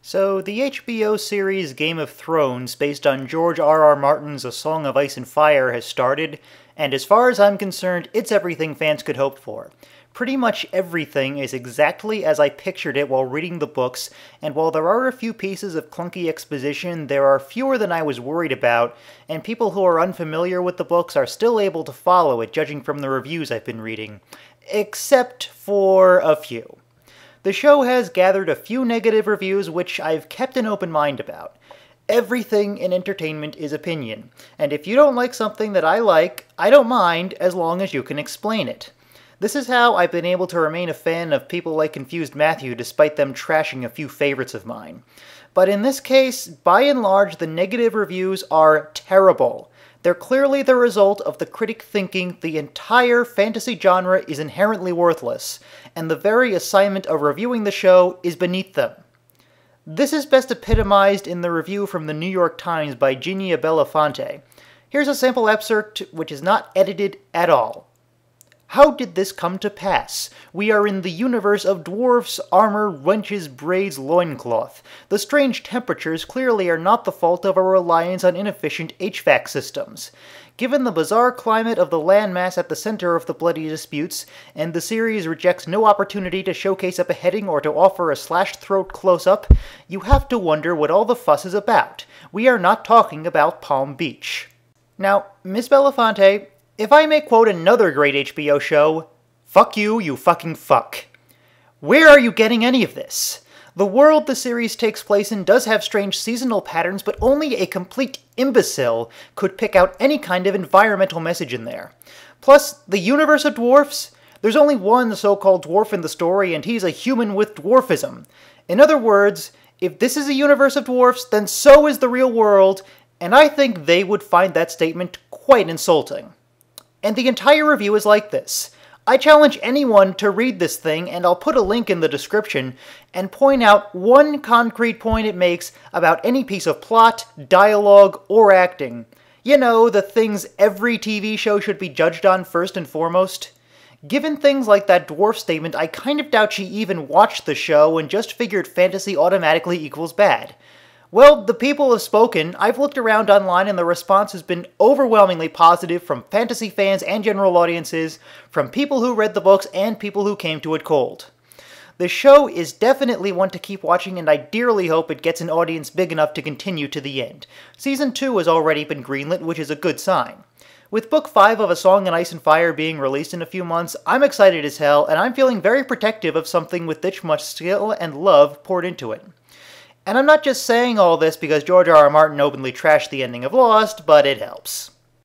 So, the HBO series Game of Thrones, based on George R.R. Martin's A Song of Ice and Fire, has started, and as far as I'm concerned, it's everything fans could hope for. Pretty much everything is exactly as I pictured it while reading the books, and while there are a few pieces of clunky exposition, there are fewer than I was worried about, and people who are unfamiliar with the books are still able to follow it, judging from the reviews I've been reading. Except for a few. The show has gathered a few negative reviews which I've kept an open mind about. Everything in entertainment is opinion, and if you don't like something that I like, I don't mind as long as you can explain it. This is how I've been able to remain a fan of people like Confused Matthew despite them trashing a few favorites of mine. But in this case, by and large, the negative reviews are terrible. They're clearly the result of the critic thinking the entire fantasy genre is inherently worthless, and the very assignment of reviewing the show is beneath them. This is best epitomized in the review from the New York Times by Ginia Belafonte. Here's a sample excerpt which is not edited at all. How did this come to pass? We are in the universe of dwarfs, armor, wenches, braids, loincloth. The strange temperatures clearly are not the fault of our reliance on inefficient HVAC systems. Given the bizarre climate of the landmass at the center of the bloody disputes, and the series rejects no opportunity to showcase a beheading or to offer a slashed throat close-up, you have to wonder what all the fuss is about. We are not talking about Palm Beach. Now, Miss Belafonte, if I may quote another great HBO show, fuck you, you fucking fuck. Where are you getting any of this? The world the series takes place in does have strange seasonal patterns, but only a complete imbecile could pick out any kind of environmental message in there. Plus, the universe of dwarfs? There's only one so-called dwarf in the story, and he's a human with dwarfism. In other words, if this is a universe of dwarfs, then so is the real world, and I think they would find that statement quite insulting. And the entire review is like this. I challenge anyone to read this thing, and I'll put a link in the description, and point out one concrete point it makes about any piece of plot, dialogue, or acting. You know, the things every TV show should be judged on first and foremost. Given things like that dwarf statement, I kind of doubt she even watched the show and just figured fantasy automatically equals bad. Well, the people have spoken. I've looked around online and the response has been overwhelmingly positive from fantasy fans and general audiences, from people who read the books and people who came to it cold. The show is definitely one to keep watching, and I dearly hope it gets an audience big enough to continue to the end. Season 2 has already been greenlit, which is a good sign. With Book 5 of A Song of Ice and Fire being released in a few months, I'm excited as hell, and I'm feeling very protective of something with this much skill and love poured into it. And I'm not just saying all this because George R.R. Martin openly trashed the ending of Lost, but it helps.